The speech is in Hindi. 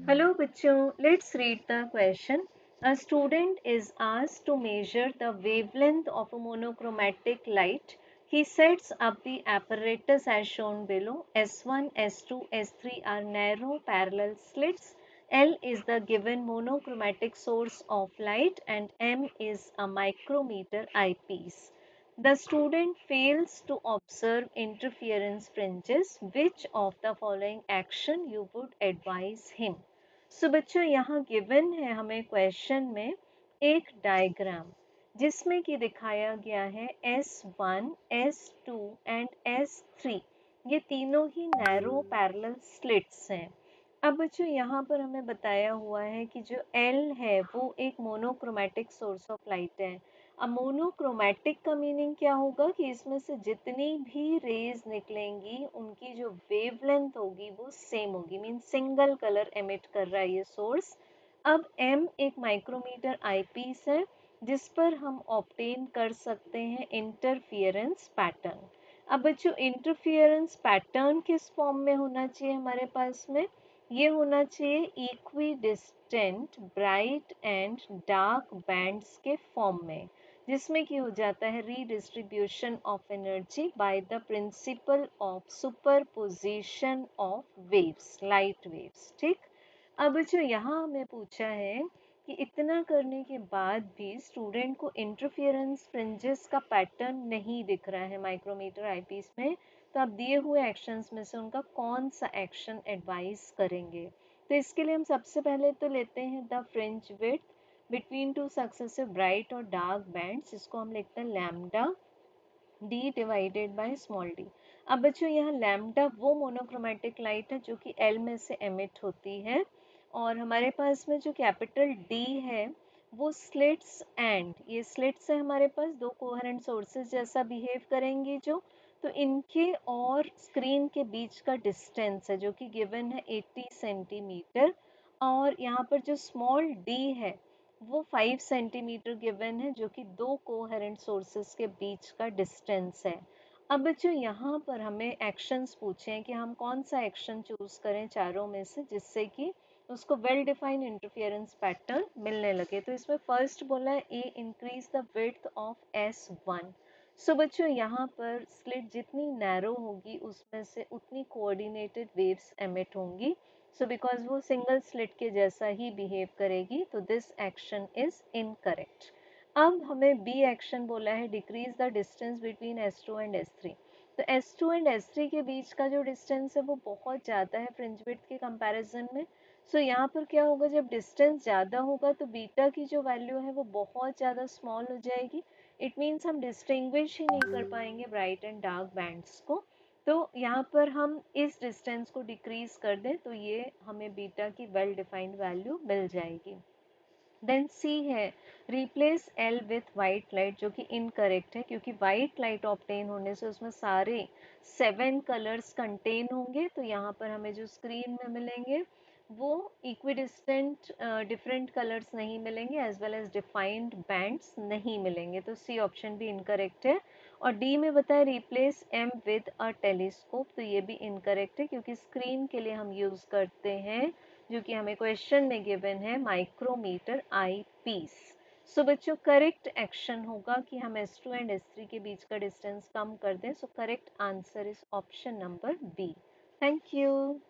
Hello bachcho, let's read the question. A student is asked to measure the wavelength of a monochromatic light. He sets up the apparatus as shown below. S1, S2, S3 are narrow parallel slits. L is the given monochromatic source of light and M is a micrometer eyepiece. The student fails to observe interference fringes. Which of the following action you would advise him? सो बच्चों यहाँ गिवन है हमें क्वेश्चन में एक डायग्राम जिसमें कि दिखाया गया है S1, S2 एंड S3 ये तीनों ही नैरो पैरेलल स्लिट्स हैं। अब बच्चों यहाँ पर हमें बताया हुआ है कि जो L है वो एक मोनोक्रोमैटिक सोर्स ऑफ लाइट है। अब मोनोक्रोमैटिक का मीनिंग क्या होगा कि इसमें से जितनी भी रेज निकलेंगी उनकी जो वेवलेंथ होगी वो सेम होगी, मीन सिंगल कलर एमिट कर रहा है ये सोर्स। अब M एक माइक्रोमीटर आईपीस है जिस पर हम ऑब्टेन कर सकते हैं इंटरफियरेंस पैटर्न। अब बच्चों इंटरफियरेंस पैटर्न किस फॉर्म में होना चाहिए हमारे पास में? ये होना चाहिए equi distant bright and dark bands के फॉर्म में, जिसमें कि हो जाता है redistribution of energy by the principle of superposition of waves, light waves. ठीक। अब जो यहाँ हमें पूछा है कि इतना करने के बाद भी स्टूडेंट को इंटरफियरेंस फ्रिंजेस का पैटर्न नहीं दिख रहा है माइक्रोमीटर आईपीस में, तो आप दिए हुए एक्शंस में से उनका कौन सा एक्शन एडवाइस करेंगे? तो इसके लिए हम सबसे पहले तो लेते हैं the fringe width between two successive bright और डार्क बैंड्स, जिसको हम लिखते हैं lambda D divided by small D. अब बच्चों यहाँ लैम्डा वो मोनोक्रोमैटिक लाइट है जो कि एल में से एमिट होती है, और हमारे पास में जो कैपिटल डी है वो स्लिट्स, एंड ये स्लिट्स है हमारे पास दो कोहेरेंट सोर्सेज जैसा बिहेव करेंगी जो, तो इनके और स्क्रीन के बीच का डिस्टेंस है जो कि गिवन है 80 सेंटीमीटर, और यहाँ पर जो स्मॉल डी है वो 5 सेंटीमीटर गिवन है जो कि दो कोहेरेंट सोर्सेस के बीच का डिस्टेंस है। अब बच्चों यहाँ पर हमें एक्शंस पूछे हैं कि हम कौन सा एक्शन चूज करें चारों में से जिससे कि उसको वेल डिफाइंड इंटरफियरेंस पैटर्न मिलने लगे। तो इसमें फर्स्ट बोला है a increase the width of S1। So बच्चों यहाँ पर स्लिट जितनी नैरो होगी उसमें से उतनी कोऑर्डिनेटेड वेव्स एमिट होंगी। सो बिकॉज वो सिंगल स्लिट के जैसा ही बिहेव करेगी, तो दिस एक्शन इज इनकरेक्ट। अब हमें बी एक्शन बोला है decrease the distance between S2 and S3। तो S2 एंड S3 के बीच का जो डिस्टेंस है वो बहुत ज़्यादा है फ्रिंज विड्थ के कंपैरिजन में। सो यहाँ पर क्या होगा, जब डिस्टेंस ज़्यादा होगा तो बीटा की जो वैल्यू है वो बहुत ज़्यादा स्मॉल हो जाएगी। इट मीन्स हम डिस्टिंग्विश ही नहीं कर पाएंगे ब्राइट एंड डार्क बैंड्स को। तो यहाँ पर हम इस डिस्टेंस को डिक्रीज कर दें तो ये हमें बीटा की वेल डिफाइंड वैल्यू मिल जाएगी। देन सी है replace all with white light, जो कि इनकरेक्ट है क्योंकि वाइट लाइट ऑब्टेन होने से उसमें सारे 7 कलर्स कंटेन होंगे, तो यहाँ पर हमें जो स्क्रीन में मिलेंगे वो इक्विडिस्टेंट डिफरेंट कलर्स नहीं मिलेंगे as well as defined bands नहीं मिलेंगे, तो सी ऑप्शन भी इनकरेक्ट है। और डी में बताया replace M with a telescope, तो ये भी इनकरेक्ट है क्योंकि स्क्रीन के लिए हम यूज करते हैं जो कि हमें क्वेश्चन में गिवन है माइक्रोमीटर आई पीस। सो बच्चों करेक्ट एक्शन होगा कि हम S2 एंड S3 के बीच का डिस्टेंस कम कर दें। So correct answer is option number B. Thank you.